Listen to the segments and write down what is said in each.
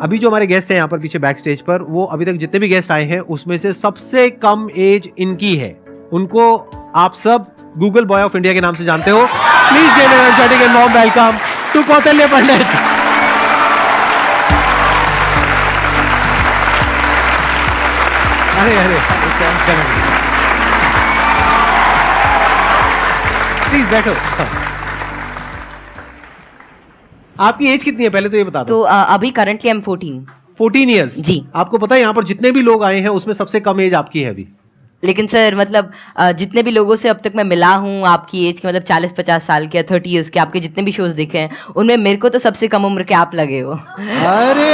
अभी जो हमारे गेस्ट हैं यहाँ पर पीछे बैक स्टेज पर, वो अभी तक जितने भी गेस्ट आए हैं उसमें से सबसे कम एज इनकी है। उनको आप सब गूगल बॉय ऑफ इंडिया के नाम से जानते हो। Please give an energetic and warm welcome to Kautilya Pandit. अरे अरे प्लीज बैठो। आपकी एज कितनी है पहले तो ये बता दो। तो अभी करंटली आई एम 14 ईयर्स। जी। आपको पता है यहाँ पर जितने भी लोग आए हैं उसमें सबसे कम एज आपकी है अभी। लेकिन सर मतलब जितने भी लोगों से अब तक मैं मिला हूँ आपकी एज के, मतलब 40-50 साल के या 30 ईयर्स के, आपके जितने भी शोज देखे हैं उनमें मेरे को तो सबसे कम उम्र के आप लगे हो। अरे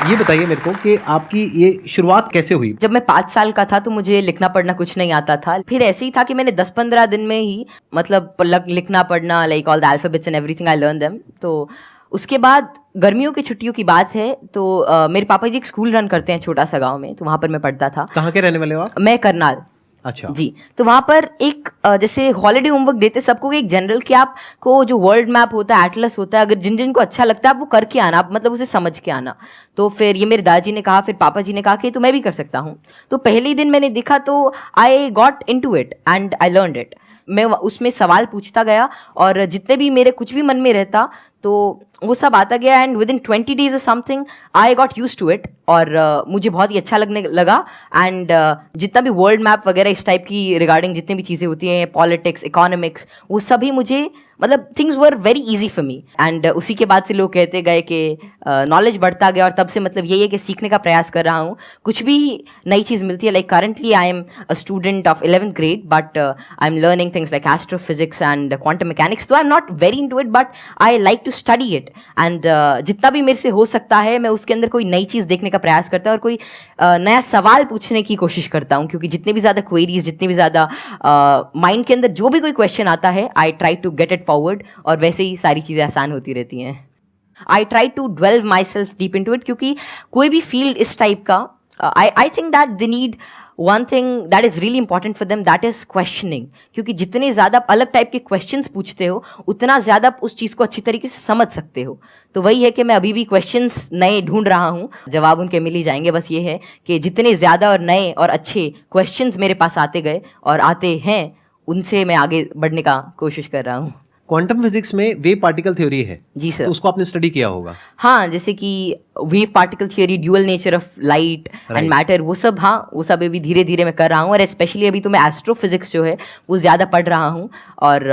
ये बताइए मेरे को कि आपकी ये शुरुआत कैसे हुई? जब मैं 5 साल का था तो मुझे लिखना पढ़ना कुछ नहीं आता था। फिर ऐसे ही था कि मैंने 10-15 दिन में ही मतलब लिखना पढ़ना, like all the alphabets and everything I learn them. तो उसके बाद गर्मियों की छुट्टियों की बात है तो मेरे पापा जी एक स्कूल रन करते हैं छोटा सा गांव में, तो वहाँ पर मैं पढ़ता था। कहाँ के रहने वाले हो आप? मैं करनाल। अच्छा जी। तो वहाँ पर एक जैसे हॉलिडे होमवर्क देते सबको एक जनरल कि आपको जो वर्ल्ड मैप होता है, एटलस होता है, अगर जिन जिन को अच्छा लगता है आप वो करके आना, आप मतलब उसे समझ के आना। तो फिर ये मेरे दादाजी ने कहा, फिर पापा जी ने कहा कि तो मैं भी कर सकता हूँ। तो पहले ही दिन मैंने देखा तो I got into it and I learned it. मैं उसमें सवाल पूछता गया और जितने भी मेरे कुछ भी मन में रहता तो वो सब आता गया and within 20 days or something I got used to it. और मुझे बहुत ही अच्छा लगने लगा। एंड जितना भी वर्ल्ड मैप वगैरह इस टाइप की रिगार्डिंग जितनी भी चीज़ें होती हैं, पॉलिटिक्स, इकोनॉमिक्स, वो सभी मुझे मतलब things were very easy for me. And उसी के बाद से लोग कहते गए कि नॉलेज बढ़ता गया और तब से मतलब यही है कि सीखने का प्रयास कर रहा हूँ। कुछ भी नई चीज़ मिलती है, like currently I am a student of 11th grade but I am learning things like astrophysics and quantum mechanics. तो I am not very into it but I like to study it. And जितना भी मेरे से हो सकता है मैं उसके अंदर कोई नई चीज़ देखने का प्रयास करता हूँ और कोई नया सवाल पूछने की कोशिश करता हूँ, क्योंकि जितने भी ज़्यादा क्वेरीज, जितनी भी ज़्यादा माइंड के अंदर जो भी कोई क्वेश्चन आता है I try to get it forward और वैसे ही सारी चीज़ें आसान होती रहती हैं। I try to delve myself deep into it, क्योंकि कोई भी फील्ड इस टाइप का I think that they need one thing that is really important for them, that is questioning। क्योंकि जितने ज़्यादा अलग टाइप के क्वेश्चंस पूछते हो उतना ज़्यादा आप उस चीज़ को अच्छी तरीके से समझ सकते हो। तो वही है कि मैं अभी भी क्वेश्चंस नए ढूंढ रहा हूँ, जवाब उनके मिल ही जाएंगे। बस ये है कि जितने ज़्यादा और नए और अच्छे क्वेश्चंस मेरे पास आते गए और आते हैं उनसे मैं आगे बढ़ने का कोशिश कर रहा हूँ। क्वांटम फिजिक्स में वेव पार्टिकल थ्योरी है। जी सर। तो उसको आपने स्टडी किया होगा। हाँ, जैसे कि wave particle theory, dual nature of light and matter, वो सब, हाँ वो सब अभी धीरे धीरे मैं कर रहा हूँ। और स्पेशली अभी तो मैं एस्ट्रोफिजिक्स जो है वो ज़्यादा पढ़ रहा हूँ। और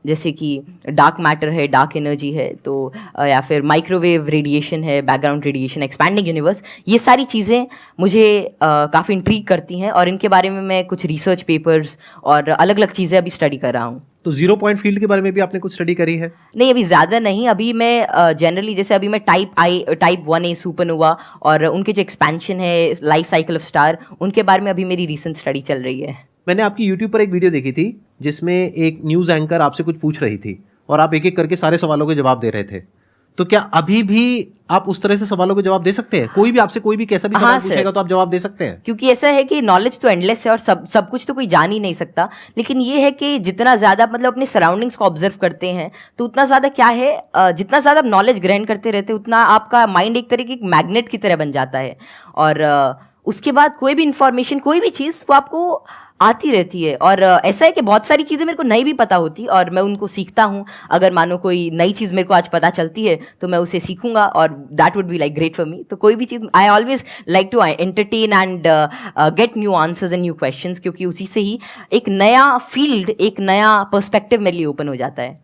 जैसे कि डार्क मैटर है, डार्क एनर्जी है, तो या फिर माइक्रोवेव रेडिएशन है, बैकग्राउंड रेडिएशन, एक्सपैंडिंग यूनिवर्स, ये सारी चीज़ें मुझे काफ़ी इंट्रीग करती हैं और इनके बारे में मैं कुछ रिसर्च पेपर्स और अलग अलग चीज़ें अभी स्टडी कर रहा हूँ। तो जीरो पॉइंट फील्ड के बारे में भी आपने कुछ स्टडी करी है? नहीं, अभी ज़्यादा नहीं। अभी मैं जनरली जैसे अभी मैं टाइप 1A सुपरनोवा और उनके जो एक्सपेंशन है, लाइफ साइकिल ऑफ स्टार, उनके बारे में अभी मेरी रिसेंट स्टडी चल रही है। मैंने आपकी यूट्यूब पर एक वीडियो देखी थी जिसमें एक न्यूज़ एंकर आपसे कुछ पूछ रही थी और आप एक एक करके सारे सवालों के जवाब दे रहे थे। तो क्या अभी भी आप उस तरह से सवालों के जवाब दे सकते हैं? कोई भी आपसे कोई भी कैसा भी सवाल पूछेगा तो आप जवाब दे सकते हैं? क्योंकि ऐसा है कि नॉलेज तो एंडलेस है और सब कुछ तो कोई जान ही नहीं सकता। लेकिन ये है कि जितना ज़्यादा मतलब अपने सराउंडिंग्स को ऑब्जर्व करते हैं तो उतना ज़्यादा क्या है, जितना ज़्यादा आप नॉलेज ग्रहण करते रहते हैं उतना आपका माइंड एक तरह की मैग्नेट की तरह बन जाता है। और उसके बाद कोई भी इंफॉर्मेशन, कोई भी चीज़ वो आपको आती रहती है। और ऐसा है कि बहुत सारी चीज़ें मेरे को नहीं भी पता होती और मैं उनको सीखता हूँ। अगर मानो कोई नई चीज़ मेरे को आज पता चलती है तो मैं उसे सीखूंगा और that would be like great for me. तो कोई भी चीज़ I always like to entertain and get new answers and new questions, क्योंकि उसी से ही एक नया फील्ड, एक नया पर्सपेक्टिव मेरे लिए ओपन हो जाता है।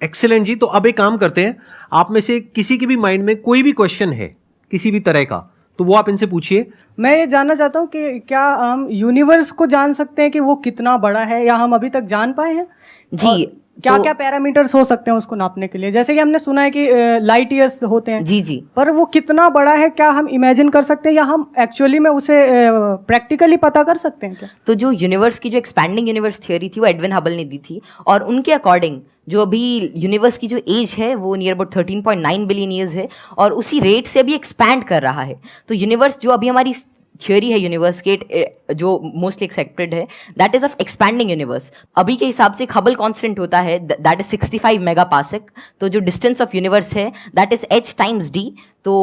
एक्सीलेंट जी। तो अब एक काम करते हैं, आप में से किसी के भी माइंड में कोई भी क्वेश्चन है किसी भी तरह का तो वो आप इनसे पूछिए। मैं ये जानना चाहता हूँ कि क्या हम यूनिवर्स को जान सकते हैं कि वो कितना बड़ा है, या हम अभी तक जान पाए हैं? जी। क्या क्या पैरामीटर्स हो सकते हैं उसको नापने के लिए? जैसे कि हमने सुना है कि लाइट ईयर्स होते हैं। जी जी। पर वो कितना बड़ा है, क्या हम इमेजिन कर सकते हैं या हम एक्चुअली में उसे प्रैक्टिकली पता कर सकते हैं क्या? तो जो यूनिवर्स की जो एक्सपैंडिंग यूनिवर्स थ्योरी थी वो एडविन हबल ने दी थी और उनके अकॉर्डिंग जो अभी यूनिवर्स की जो एज है वो नियर अबाउट 13.9 बिलियन ईयर्स है और उसी रेट से अभी एक्सपैंड कर रहा है। तो यूनिवर्स जो अभी हमारी थियोरी है यूनिवर्स के जो मोस्टली एक्सेप्टेड है, that is of expanding universe. अभी के हिसाब से हबल कांस्टेंट होता है दैट इज 65 मेगापास्क, तो जो डिस्टेंस ऑफ यूनिवर्स है that is h times d, तो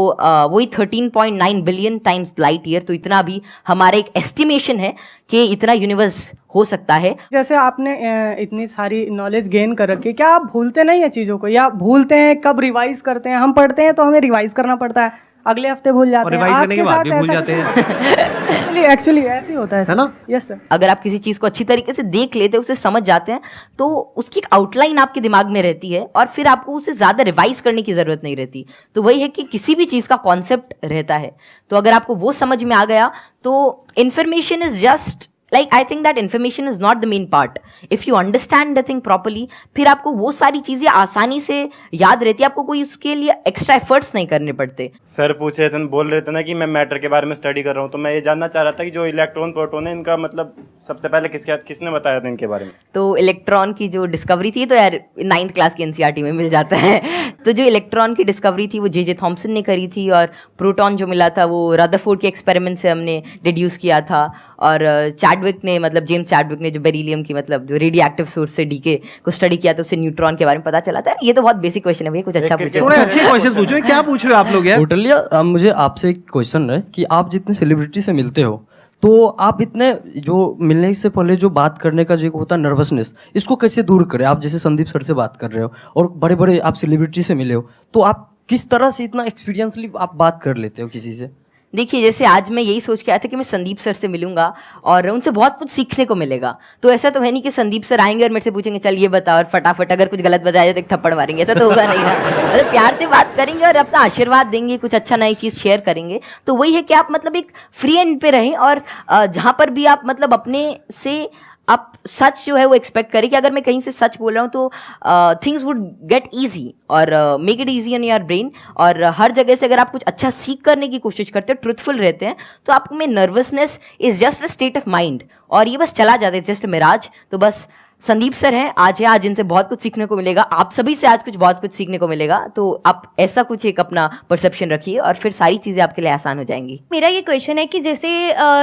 वही 13.9 बिलियन टाइम्स लाइट ईयर। तो इतना भी हमारा एक एस्टिमेशन है कि इतना यूनिवर्स हो सकता है। जैसे आपने इतनी सारी नॉलेज गेन कर रखी है, क्या आप भूलते नहीं है चीज़ों को, या भूलते हैं? कब रिवाइज करते हैं? हम पढ़ते हैं तो हमें रिवाइज करना पड़ता है, अगले हफ्ते भूल जाते हैं, रिवाइज करने के आपके बाद साथ भी भूल ऐसा जाते हैं। एक्चुअली ऐसे ही होता है है ना? Yes sir. अगर आप किसी चीज़ को अच्छी तरीके से देख लेते हैं, उसे समझ जाते हैं, तो उसकी एक आउटलाइन आपके दिमाग में रहती है और फिर आपको उसे ज़्यादा रिवाइज करने की ज़रूरत नहीं रहती। तो वही है कि किसी भी चीज़ का कॉन्सेप्ट रहता है, तो अगर आपको वो समझ में आ गया तो information is just like I think that information is not the main part. If you understand the thing properly, फिर आपको वो सारी चीज़ें आसानी से याद रहती है, आपको कोई उसके लिए एक्स्ट्रा एफर्ट्स नहीं करने पड़ते। सर पूछ रहे थे, बोल रहे थे ना कि मैं मैटर के बारे में स्टडी कर रहा हूँ, तो मैं ये जानना चाह रहा था कि जो इलेक्ट्रॉन प्रोटॉन है इनका मतलब सबसे पहले किसने बताया था इनके बारे में? तो इलेक्ट्रॉन की जो डिस्कवरी थी, तो यार 9th क्लास की एनसीईआरटी में मिल जाता है। तो जो इलेक्ट्रॉन की डिस्कवरी थी वो जे थॉमसन ने करी थी, और प्रोटॉन जो मिला था वो रदरफोर्ड के एक्सपेरिमेंट से हमने डिड्यूस किया था। और चैडविक ने, मतलब जेम्स चैडविक ने जो बेरिलियम की, मतलब जो रेडियो एक्टिव सोर्स से डीके को स्टडी किया, तो उससे न्यूट्रॉन के बारे में पता चला था। ये तो बहुत बेसिक क्वेश्चन है भैया, कुछ अच्छा पूछो। थोड़े अच्छे क्वेश्चन पूछो, क्या पूछ रहे हो आप लोग यार? टोटली। मुझे आपसे एक क्वेश्चन है कि आप जितने सेलिब्रिटी से मिलते हो, तो आप इतने जो मिलने से पहले जो बात करने का जो एक होता है नर्वसनेस, इसको कैसे दूर करें? आप जैसे संदीप सर से बात कर रहे हो और बड़े बड़े आप सेलिब्रिटी से मिले हो, तो आप किस तरह से इतना एक्सपीरियंसली आप बात कर लेते हो किसी से? देखिए, जैसे आज मैं यही सोच के आया था कि मैं संदीप सर से मिलूंगा और उनसे बहुत कुछ सीखने को मिलेगा। तो ऐसा तो है नहीं कि संदीप सर आएंगे और मेरे से पूछेंगे चल ये बता, और फटाफट अगर कुछ गलत बताया जाए तो एक थप्पड़ मारेंगे, ऐसा तो होगा नहीं ना। मतलब प्यार से बात करेंगे और अपना आशीर्वाद देंगे, कुछ अच्छा नई चीज़ शेयर करेंगे। तो वही है कि आप मतलब एक फ्री एंड पे रहें, और जहाँ पर भी आप मतलब अपने से आप सच जो है वो एक्सपेक्ट करें कि अगर मैं कहीं से सच बोल रहा हूँ तो थिंग्स वुड गेट ईजी, और make it easy on your brain. और हर जगह से अगर आप कुछ अच्छा सीख करने की कोशिश करते हो, ट्रुथफुल रहते हैं, तो आप में nervousness is just a state of mind, और ये बस चला जाता है, जस्ट मिराज। तो बस संदीप सर हैं आज इनसे बहुत कुछ सीखने को मिलेगा, आप सभी से आज बहुत कुछ सीखने को मिलेगा। तो आप ऐसा कुछ एक अपना परसेप्शन रखिए और फिर सारी चीज़ें आपके लिए आसान हो जाएंगी। मेरा ये क्वेश्चन है कि जैसे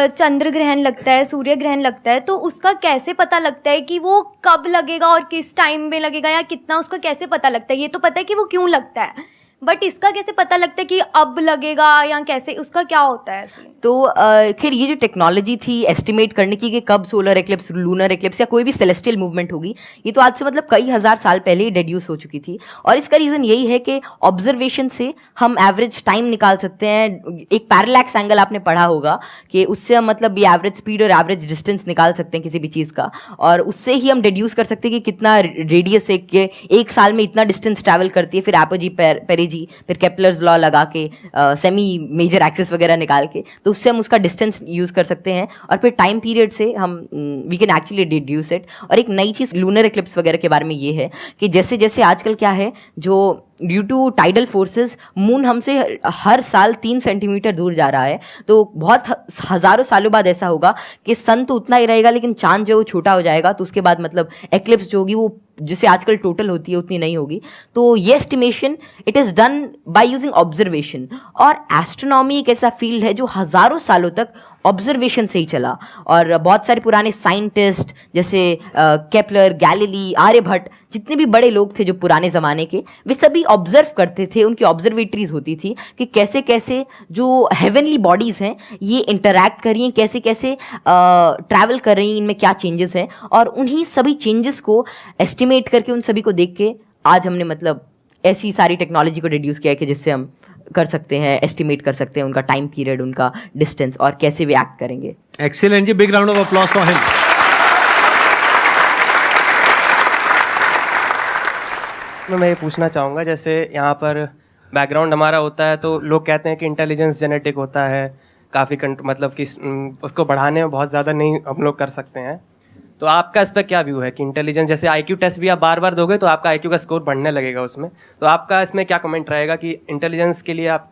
चंद्र ग्रहण लगता है, सूर्य ग्रहण लगता है, तो उसका कैसे पता लगता है कि वो कब लगेगा और किस टाइम में लगेगा, या कितना, उसका कैसे पता लगता है? ये तो पता है कि वो क्यों लगता है, बट इसका कैसे पता लगता है कि अब लगेगा, या कैसे, उसका क्या होता है? तो खैर ये जो टेक्नोलॉजी थी एस्टिमेट करने की कि कब सोलर एक्लिप्स, लूनर एक्लिप्स या कोई भी सेलेस्टियल मूवमेंट होगी, ये तो आज से मतलब कई हज़ार साल पहले ही डेड्यूस हो चुकी थी। और इसका रीज़न यही है कि ऑब्जर्वेशन से हम एवरेज टाइम निकाल सकते हैं। एक पैरेलैक्स एंगल आपने पढ़ा होगा कि उससे हम मतलब ये एवरेज स्पीड और एवरेज डिस्टेंस निकाल सकते हैं किसी भी चीज़ का, और उससे ही हम डिड्यूस कर सकते हैं कि कितना रेडियस है कि एक साल में इतना डिस्टेंस ट्रैवल करती है। फिर एपोजी पेरेजी, फिर केपलर्स लॉ लगा के सेमी मेजर एक्सिस वगैरह निकाल के, तो उससे हम उसका डिस्टेंस यूज़ कर सकते हैं, और फिर टाइम पीरियड से हम we can actually deduce it. और एक नई चीज़ लूनर एक्लिप्स वगैरह के बारे में ये है कि जैसे जैसे आजकल क्या है, जो due to tidal forces moon हमसे हर साल 3 सेंटीमीटर दूर जा रहा है। तो बहुत हज़ारों सालों बाद ऐसा होगा कि सन तो उतना ही रहेगा लेकिन चांद जो है वो छोटा हो जाएगा। तो उसके बाद मतलब एक्लिप्स जो होगी वो जिसे आजकल टोटल होती है उतनी नहीं होगी। तो ये estimation it is done by using observation. और एस्ट्रोनॉमी एक ऐसा फील्ड है जो हज़ारों सालों तक ऑब्जर्वेशन से ही चला, और बहुत सारे पुराने साइंटिस्ट जैसे केपलर, गैलीली, आर्यभट्ट, जितने भी बड़े लोग थे जो पुराने ज़माने के, वे सभी ऑब्जर्व करते थे। उनकी ऑब्जर्वेटरीज होती थी कि कैसे कैसे जो हेवनली बॉडीज़ हैं ये इंटरैक्ट कर रही हैं, कैसे कैसे ट्रैवल कर रही हैं, इनमें क्या चेंजेस हैं, और उन्हीं सभी चेंजेस को एस्टिमेट करके, उन सभी को देख के आज हमने मतलब ऐसी सारी टेक्नोलॉजी को रिड्यूस किया है कि जिससे हम कर सकते हैं, एस्टिमेट कर सकते हैं उनका टाइम पीरियड, उनका डिस्टेंस, और कैसे वे एक्ट करेंगे। Excellent ji, big round of applause for him. मैं ये पूछना चाहूँगा, जैसे यहाँ पर बैकग्राउंड हमारा होता है तो लोग कहते हैं कि इंटेलिजेंस जेनेटिक होता है, काफ़ी मतलब कि उसको बढ़ाने में बहुत ज़्यादा नहीं हम लोग कर सकते हैं। तो आपका इस पर क्या व्यू है कि इंटेलिजेंस, जैसे आईक्यू टेस्ट भी आप बार बार दोगे तो आपका आईक्यू का स्कोर बढ़ने लगेगा उसमें, तो आपका इसमें क्या कमेंट रहेगा कि इंटेलिजेंस के लिए आप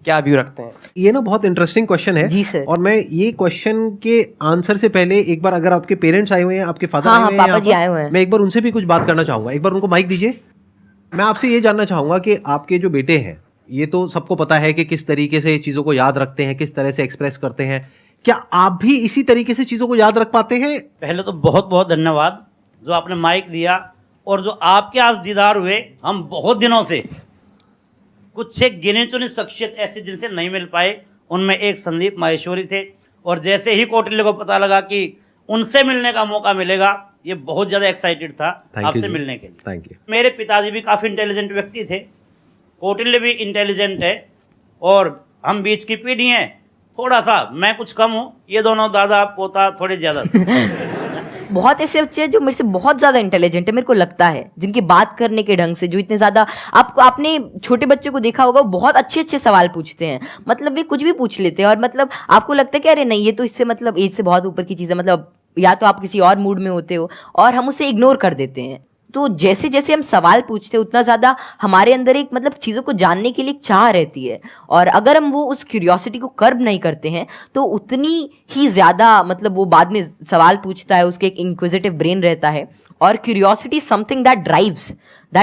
क्या व्यू रखते हैं? ये ना बहुत इंटरेस्टिंग क्वेश्चन है जी सर। और मैं ये क्वेश्चन के आंसर से पहले एक बार, अगर आपके पेरेंट्स आए हुए हैं, आपके फादर हाँ, आए हुए हैं, पापा जी आए हुए हैं, मैं एक बार उनसे भी कुछ बात करना चाहूंगा। एक बार उनको माइक दीजिए। मैं आपसे ये जानना चाहूंगा कि आपके जो बेटे हैं ये तो सबको पता है कि किस तरीके से चीजों को याद रखते हैं, किस तरह से एक्सप्रेस करते हैं। क्या आप भी इसी तरीके से चीजों को याद रख पाते हैं? पहले तो बहुत बहुत धन्यवाद जो आपने माइक दिया, और जो आपके आज दीदार हुए। हम बहुत दिनों से कुछ एक गिने चुने शख्सियत ऐसे जिनसे नहीं मिल पाए, उनमें एक संदीप माहेश्वरी थे, और जैसे ही कौटिल्य को पता लगा कि उनसे मिलने का मौका मिलेगा, ये बहुत ज़्यादा एक्साइटेड था आपसे मिलने के लिए। Thank you. मेरे पिताजी भी काफ़ी इंटेलिजेंट व्यक्ति थे, कौटिल्य भी इंटेलिजेंट है, और हम बीच की पीढ़ी हैं। थोड़ा सा मैं कुछ कम हूँ, ये दोनों दादा पोता थोड़े ज़्यादा। बहुत ऐसे बच्चे हैं जो मेरे से बहुत ज्यादा इंटेलिजेंट है, मेरे को लगता है, जिनकी बात करने के ढंग से, जो इतने ज्यादा, आपने छोटे बच्चे को देखा होगा, बहुत अच्छे अच्छे सवाल पूछते हैं, मतलब वे कुछ भी पूछ लेते हैं, और मतलब आपको लगता है कि अरे नहीं, ये तो इससे मतलब एज से बहुत ऊपर की चीज़ है, मतलब या तो आप किसी और मूड में होते हो, और हम उसे इग्नोर कर देते हैं। तो जैसे जैसे हम सवाल पूछते हैं, उतना ज़्यादा हमारे अंदर एक मतलब चीज़ों को जानने के लिए एक चाह रहती है, और अगर हम वो उस क्यूरियोसिटी को कर्ब नहीं करते हैं तो उतनी ही ज़्यादा मतलब वो बाद में सवाल पूछता है, उसके एक इंक्विजिटिव ब्रेन रहता है, और curiosity something that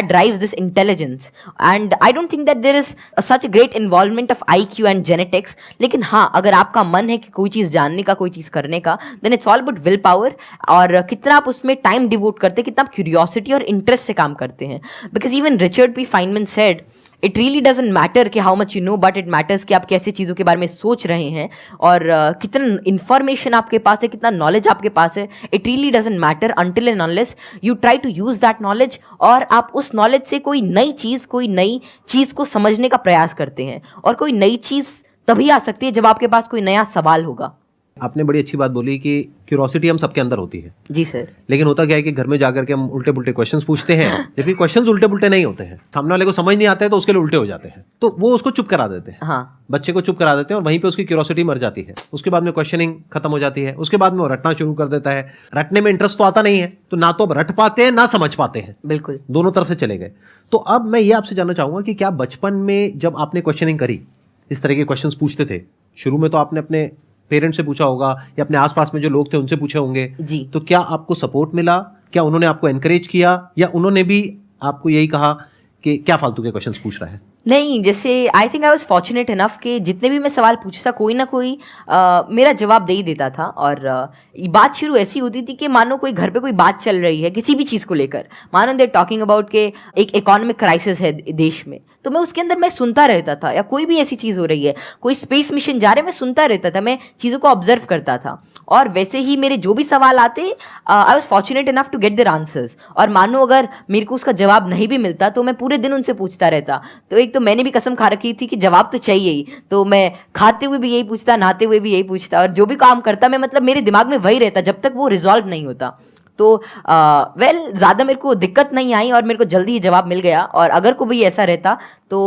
drives this intelligence, and I don't think that there is such a great involvement of IQ and genetics. लेकिन हाँ, अगर आपका मन है कि कोई चीज़ जानने का, कोई चीज़ करने का, then it's all about will power, और कितना आप उसमें टाइम डिवोट करते हैं, कितना आप क्यूरियोसिटी और इंटरेस्ट से काम करते हैं। Because even Richard P Feynman said, it really doesn't matter कि how much you know, but it matters कि आप कैसे चीज़ों के बारे में सोच रहे हैं, और कितना इन्फॉर्मेशन आपके पास है, कितना नॉलेज आपके पास है। It really doesn't matter until and unless you try to use that knowledge, और आप उस नॉलेज से कोई नई चीज़ को समझने का प्रयास करते हैं। और कोई नई चीज़ तभी आ सकती है जब आपके पास कोई नया सवाल होगा। आपने बड़ी अच्छी बात बोली कि क्यूरोसिटी हम सबके अंदर होती है। जी सर। लेकिन होता क्या है कि घर में जाकर के हम उल्टे पुल्टे क्वेश्चंस पूछते हैं, जबकि क्वेश्चंस उल्टे पुल्टे नहीं होते हैं, सामने वाले को समझ नहीं आता है तो उसके लिए उल्टे हो जाते हैं, तो वो उसको चुप करा देते हैं। हाँ, बच्चे को चुप करा देते हैं, और वहीं पे उसकी क्यूरोसिटी मर जाती है। उसके बाद में क्वेश्चनिंग खत्म हो जाती है, उसके बाद में वो रटना शुरू कर देता है। रटने में इंटरेस्ट तो आता नहीं है, तो ना तो अब रट पाते हैं ना समझ पाते हैं, बिल्कुल दोनों तरफ से चले गए। तो अब मैं ये आपसे जानना चाहूंगा कि क्या बचपन में जब आपने क्वेश्चनिंग करी, इस तरह के क्वेश्चंस पूछते थे, शुरू में तो आपने अपने पेरेंट्स से पूछा होगा या अपने आसपास में जो लोग थे उनसे पूछे होंगे जी, तो क्या आपको सपोर्ट मिला? क्या उन्होंने आपको एनकरेज किया, या उन्होंने भी आपको यही कहा कि क्या फालतू के क्वेश्चंस पूछ रहा है? नहीं, जैसे I think I was fortunate enough कि जितने भी मैं सवाल पूछता, कोई ना कोई मेरा जवाब दे ही देता था। और बात शुरू ऐसी होती थी कि मानो कोई घर पे कोई बात चल रही है किसी भी चीज़ को लेकर, मानो दे टॉकिंग अबाउट के एक इकोनॉमिक क्राइसिस है देश में, तो मैं उसके अंदर मैं सुनता रहता था, या कोई भी ऐसी चीज़ हो रही है, कोई स्पेस मिशन जा रहे हैं, मैं सुनता रहता था, मैं चीज़ों को ऑब्जर्व करता था। और वैसे ही मेरे जो भी सवाल आते, I was fortunate enough to get their answers. और मानो अगर मेरे को उसका जवाब नहीं भी मिलता तो मैं पूरे दिन उनसे पूछता रहता। तो एक तो मैंने भी कसम खा रखी थी कि जवाब तो चाहिए ही, तो मैं खाते हुए भी यही पूछता, नहाते हुए भी यही पूछता, और जो भी काम करता मैं मतलब मेरे दिमाग में वही रहता जब तक वो रिजॉल्व नहीं होता। तो ज़्यादा मेरे को दिक्कत नहीं आई, और मेरे को जल्दी ही जवाब मिल गया। और अगर कोई भी ऐसा रहता तो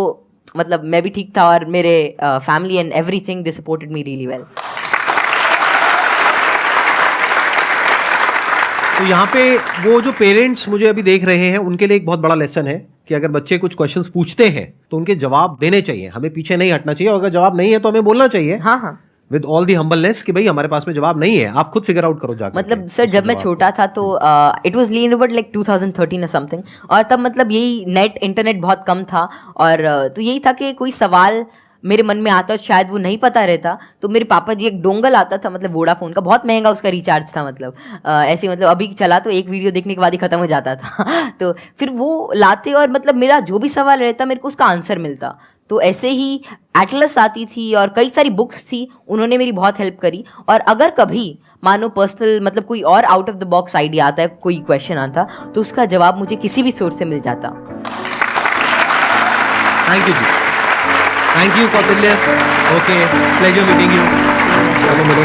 मतलब मैं भी ठीक था, और मेरे family and everything they supported me really well. तो यहाँ पे वो जो पेरेंट्स मुझे अभी देख रहे हैं उनके लिए एक बहुत बड़ा लेसन है कि अगर बच्चे कुछ क्वेश्चंस पूछते हैं तो उनके जवाब देने चाहिए, हमें पीछे नहीं हटना चाहिए, और अगर जवाब नहीं है तो हमें बोलना चाहिए, हाँ हाँ, विद ऑल दी हम्बलनेस कि भाई हमारे पास में जवाब नहीं है, आप खुद फिगर आउट करो जाकर। मतलब सर जब मैं छोटा था तो इट वाज लीन लाइक 2013 और समथिंग, और तब मतलब यही इंटरनेट बहुत कम था, और तो यही था कि कोई सवाल मेरे मन में आता, शायद वो नहीं पता रहता, तो मेरे पापा जी एक डोंगल आता था, मतलब वोडाफोन का, बहुत महंगा उसका रिचार्ज था, मतलब ऐसे मतलब अभी चला तो एक वीडियो देखने के बाद ही खत्म हो जाता था तो फिर वो लाते, और मतलब मेरा जो भी सवाल रहता मेरे को उसका आंसर मिलता। तो ऐसे ही एटलस आती थी और कई सारी बुक्स थी, उन्होंने मेरी बहुत हेल्प करी। और अगर कभी मानो पर्सनल मतलब कोई और out of the box idea आता है, कोई क्वेश्चन आता, तो उसका जवाब मुझे किसी भी सोर्स से मिल जाता। Thank you ji, thank you Kautilya. Okay, pleasure meeting you. चलो मिलो।